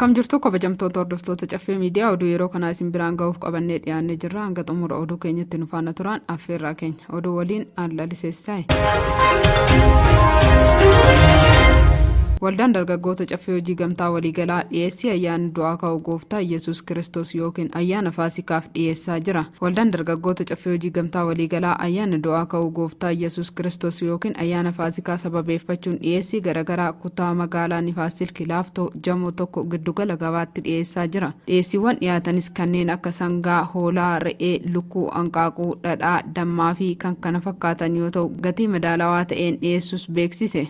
Akkam jirtu kabajamtoota hordoftoota caffee miidiyaa oduu yeroo kana isin biraan ga'uuf qabannee dhiyaannee jirra. Hanga xumura oduu keenyatti nu faana turan affeerraa keenya. Oduu waliin Dhiheessii. Waldaan dargaggoota caffee hojii gamtaa waliigalaa Dhiheessii ayyaana du'aa ka'uu gooftaa Yesuus Kiristoos yookiin ayyaana Faasikaaf dhiyeessaa jira. Waldaan dargaggoota caffee hojii gamtaa waliigalaa ayyaana du'aa ka'uu gooftaa Yesuus Kiristoos yookiin ayyaana Faasikaa sababeeffachuun dhiyeessii garaagaraa kutaa magaalaa Nifaasil Kilaaftoo Jamoo tokko giddugala gabaatti dhiyeessaa jira. Dhiyeessiiwwan dhiyaatanis kanneen akka sangaa, hoolaa, re'ee, lukkuu, hanqaaquu, dhadhaa, dammaa fi kan kana fakkaatan yoo ta'u gatii madaalawaa ta'een dhiyeessuus beeksise.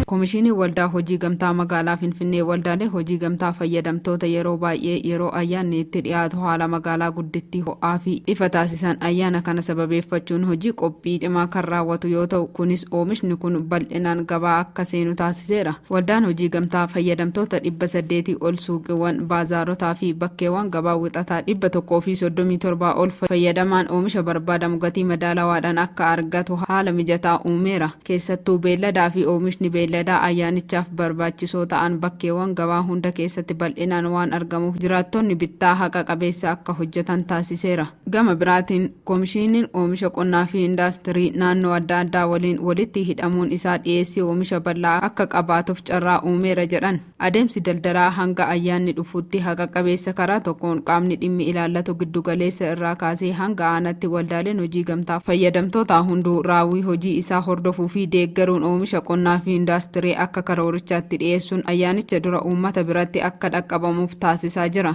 Komishinii waldaa hojii gamtaa magaalaa Finfinnee waldaalee hojii gamtaa fayyadamtoota yeroo baay'ee yeroo ayyaanni itti dhiyaatu haala magaalaa guddittii ho'aa fi ifa taasisan ayyaana kana sababeeffachuun hojii qophii cimaa kan raawwatu yoo ta'u kunis oomishni kun bal'inaan gabaa akka seenu taasiseera. Waldaan hojii gamtaa fayyadamtoota 800 ol suuqiiwwan, baazaarotaa fi bakkeewwan gabaa wixataa 137 ol fayyadamaan oomisha barbaadamu gatii madaalawaadhaan akka argatu haala mijataa uumeera. Keessattuu beelladaa fi oomishni beelladaa ayyaanichaaf barbaachisoo ta'an bakkeewwan gabaa hunda keessatti bal'inaan waan argamuuf jiraattonni bittaa haqa qabeessa akka hojjetan taasiseera. Gama biraatiin komishiniin oomisha qonnaa fi indaastirii naannoo adda addaa waliin walitti hidhamuun isaa dhiyeessii oomisha bal'aa akka qabaatuuf carraa uumeera jedhan. Adeemsi daldalaa hanga ayyaanni dhufuutti haqa qabeessa karaa tokkoon qaamni dhimmi ilaallatu giddugaleessa irraa kaasee hanga aanaatti waldaaleen hojii gamtaa fayyadamtoota hunduu raawwii hojii isaa hordofuu fi deeggaruun oomisha qonnaa fi indaastirii akka karoorichaatti dhiyeessuun ayyaanicha dura uummata biratti akka dhaqqabamuuf taasisaa jira.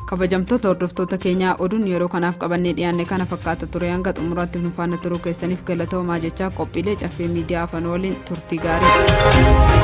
Kabajamtoota hordoftoota keenyaa oduun yeroo kanaaf qabannee dhiyaanne kana fakkaata ture. Hanga xumuraatti nu faana turuu keessaniif galatoomaa jechaa qophiilee caffee miidiyaa afaan waliin turtii gaarii.